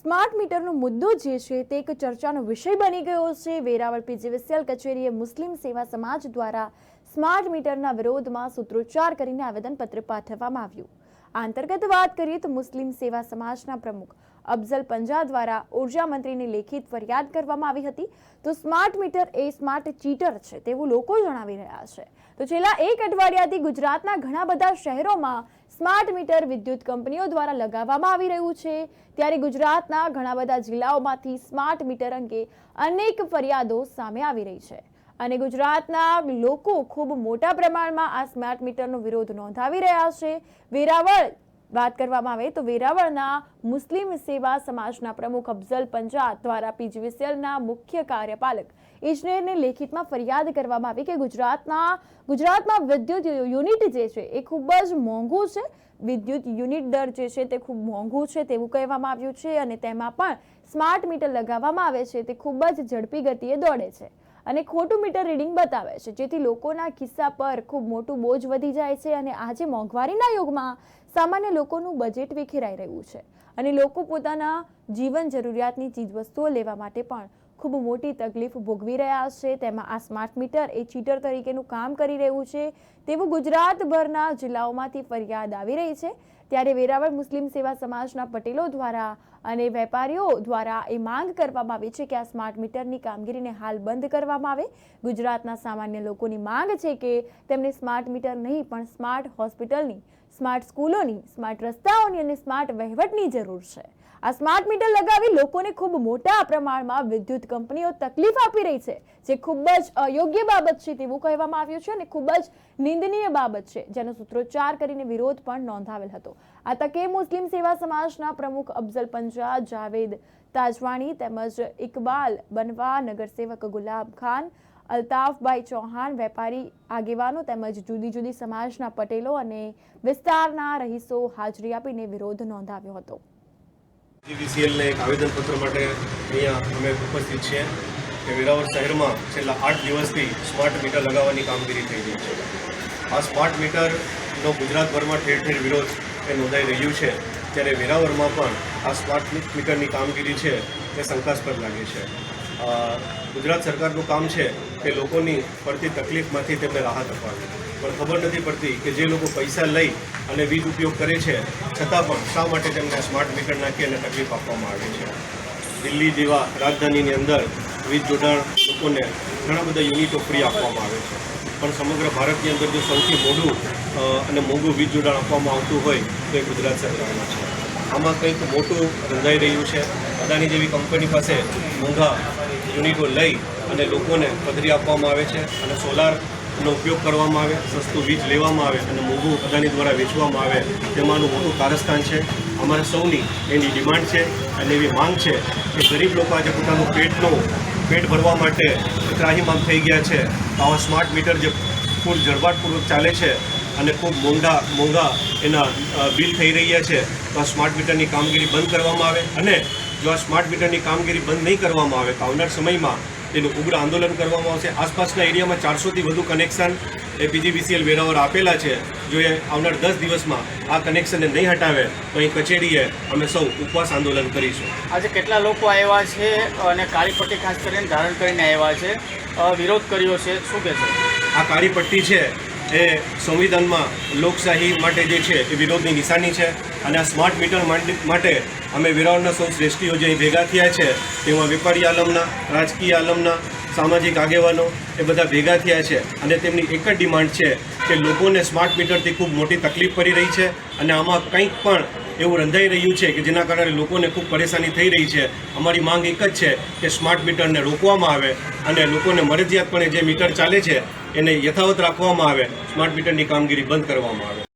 Smart મીટરનો મુદ્દો જે છે તે એક ચર્ચાનો વિષય બની ગયો છે। વેરાવળ પીજીવીસીએલ કચેરીએ મુસ્લિમ સેવા સમાજ દ્વારા સ્માર્ટ મીટરના વિરોધમાં સૂત્રોચ્ચાર કરીને આવેદનપત્ર પાઠવવામાં આવ્યું। આ અંતર્ગત વાત કરીએ તો મુસ્લિમ સેવા સમાજના પ્રમુખ અફઝલ પંજા દ્વારા ઉર્જા મંત્રીને લેખિત ફરિયાદ કરવામાં આવી હતી। તો સ્માર્ટ મીટર એ સ્માર્ટ ચીટર છે તેવું લોકો જણાવી રહ્યા છે। તો છેલ્લા એક અઠવાડિયાથી ગુજરાતના ઘણા બધા શહેરોમાં સ્માર્ટ મીટર વિદ્યુત કંપનીઓ દ્વારા લગાવવામાં આવી રહ્યું છે। ત્યારે ગુજરાતના ઘણા બધા જિલ્લાઓમાંથી સ્માર્ટ મીટર અંગે અનેક ફરિયાદો સામે આવી રહી છે અને ગુજરાતના લોકો ખૂબ મોટા પ્રમાણમાં આ સ્માર્ટ મીટરનો વિરોધ નોંધાવી રહ્યા છે। વેરાવળ વાત કરવામાં આવે તો વેરાવળના મુસ્લિમ સેવા સમાજના પ્રમુખ અફઝલ પંજા દ્વારા પીજીવીસીએલના મુખ્ય કાર્યપાલક ઇજનેરને લેખિતમાં ફરિયાદ કરવામાં આવી કે ગુજરાતમાં વિદ્યુત યુનિટ જે છે એ ખૂબ જ મોંઘું છે। વિદ્યુત યુનિટ દર જે છે તે ખૂબ મોંઘું છે તેવું કહેવામાં આવ્યું છે અને તેમાં પણ સ્માર્ટ મીટર લગાવવામાં આવે છે તે ખૂબ જ ઝડપી ગતિએ દોડે છે અને ખોટું મીટર રીડિંગ બતાવે છે, જેથી લોકોના ખિસ્સા પર ખૂબ મોટું બોજ વધી જાય છે અને આજે મોંઘવારીના યુગમાં સામાન્ય લોકોનું બજેટ વિખેરાઈ રહ્યું છે અને લોકો પોતાના જીવન જરૂરિયાતની ચીજવસ્તુઓ લેવા માટે પણ ખૂબ મોટી તકલીફ ભોગવી રહ્યા છે। તેમાં આ સ્માર્ટ મીટર એ ચીટર તરીકેનું કામ કરી રહ્યું છે તેવું ગુજરાતભરના જિલ્લાઓમાંથી ફરિયાદ આવી રહી છે। ત્યારે વેરાવળ મુસ્લિમ સેવા સમાજના પટેલો દ્વારા અને વેપારીઓ દ્વારા એ માંગ કરવામાં આવી છે કે આ સ્માર્ટ મીટરની કામગીરીને હાલ બંધ કરવામાં આવે। ગુજરાતના સામાન્ય લોકોની માંગ છે કે તેમને સ્માર્ટ મીટર નહીં પણ સ્માર્ટ હોસ્પિટલની, સ્માર્ટ સ્કૂલોની, સ્માર્ટ રસ્તાઓની અને સ્માર્ટ વહીવટની જરૂર છે। આ સ્માર્ટ મીટર લગાવી લોકોને ખૂબ મોટા પ્રમાણમાં વિદ્યુત કંપનીઓ તકલીફ આપી રહી છે, જે ખૂબ જ અયોગ્ય બાબત છે તેવું કહેવામાં આવ્યું છે અને ખૂબ જ નિંદનીય બાબત છે, જેનો સૂત્રોચ્ચાર કરીને વિરોધ પણ નોંધાવેલ હતો। આ તકે મુસ્લિમ સેવા સમાજના પ્રમુખ અફઝલ પંજા, જાવેદ તાજવાણી તેમજ ઇકબાલ બનવા, નગરસેવક ગુલાબ ખાન, અલ્તાફભાઈ ચૌહાણ, વેપારી આગેવાનો તેમજ જુદી જુદી સમાજના પટેલો અને વિસ્તારના રહીશો હાજરી આપીને વિરોધ નોંધાવ્યો હતો। પીજીવીસીએલને એક આવેદનપત્ર માટે અહીંયા અમે ઉપસ્થિત છીએ કે વેરાવળ શહેરમાં છેલ્લા 8 દિવસથી સ્માર્ટ મીટર લગાવવાની કામગીરી થઈ રહી છે। આ સ્માર્ટ મીટરનો ગુજરાતભરમાં ઠેર ઠેર વિરોધ એ નોંધાઈ રહ્યું છે, ત્યારે વેરાવળમાં પણ આ સ્માર્ટ મીટરની કામગીરી છે એ શંકાસ્પદ લાગે છે। ગુજરાત સરકારનું કામ છે કે લોકોની પડતી તકલીફમાંથી તેમને રાહત અપાવવી, પણ ખબર નથી પડતી કે જે લોકો પૈસા લઈ અને વીજ ઉપયોગ કરે છે છતાં પણ શા માટે તેમને સ્માર્ટ મીટર નાખી અને તકલીફ આપવામાં આવે છે। દિલ્હી જેવા રાજધાનીની અંદર વીજ જોડાણ લોકોને ઘણા બધા યુનિટો ફ્રી આપવામાં આવે છે, પણ સમગ્ર ભારતની અંદર જો સૌથી મોટું અને મોંઘું વીજ જોડાણ આપવામાં આવતું હોય તો એ ગુજરાત સરકારમાં છે। આમાં કંઈક મોટું રંધાઈ રહ્યું છે। અદાણી જેવી કંપની પાસે મોંઘા યુનિટો લઈ અને લોકોને પધરી આપવામાં આવે છે અને સોલારનો ઉપયોગ કરવામાં આવે, સસ્તું વીજ લેવામાં આવે અને મોંઘું અદાણી દ્વારા વેચવામાં આવે, તેમાંનું મોટું કારસ્તાન છે। અમારા સૌની એની ડિમાન્ડ છે અને એવી માંગ છે કે ગરીબ લોકો આજે પોતાનું પેટ ભરવા માટે ત્રાહિમામ થઈ ગયા છે। આવા સ્માર્ટ મીટર જે ખૂબ ઝડપાટપૂર્વક ચાલે છે અને ખૂબ મોંઘા એના બિલ થઈ રહ્યા છે, તો આ સ્માર્ટ મીટરની કામગીરી બંધ કરવામાં આવે અને જો આ સ્માર્ટ મીટરની કામગીરી બંધ નહીં કરવામાં આવે તો આવનાર સમયમાં તેનું ઉગ્ર આંદોલન કરવામાં આવશે। આસપાસના એરિયામાં 400થી વધુ કનેક્શન એ પીજીવીસીએલ વેરાવળ આપેલા છે। જો એ આવનાર 10 દિવસમાં આ કનેક્શનને નહીં હટાવે તો અહીં કચેરીએ અમે સૌ ઉપવાસ આંદોલન કરીશું। આજે કેટલા લોકો આવ્યા છે અને કાળી પટ્ટી ખાસ કરીને ધારણ કરીને આવ્યા છે, વિરોધ કર્યો છે, શું કહેશો? આ કાળી પટ્ટી છે એ સંવિધાનમાં લોકશાહી માટે જે છે એ વિરોધની નિશાની છે અને આ સ્માર્ટ મીટર માટે અમે વેરાવળના સૌ શ્રેષ્ઠીઓ જે અહીં ભેગા થયા છે તેમાં વેપારી આલમના, રાજકીય આલમના, સામાજિક આગેવાનો એ બધા ભેગા થયા છે અને તેમની એક જ ડિમાન્ડ છે કે લોકોને સ્માર્ટ મીટરથી ખૂબ મોટી તકલીફ પડી રહી છે અને આમાં કંઈક પણ એવું રંધાઈ રહ્યું છે કે જેના કારણે લોકોને ખૂબ પરેશાની થઈ રહી છે। અમારી માંગ એક જ છે કે સ્માર્ટ મીટરને રોકવામાં આવે અને લોકોને મરજિયાતપણે જે મીટર ચાલે છે એને યથાવત રાખવામાં આવે, સ્માર્ટ મીટરની કામગીરી બંધ કરવામાં આવે।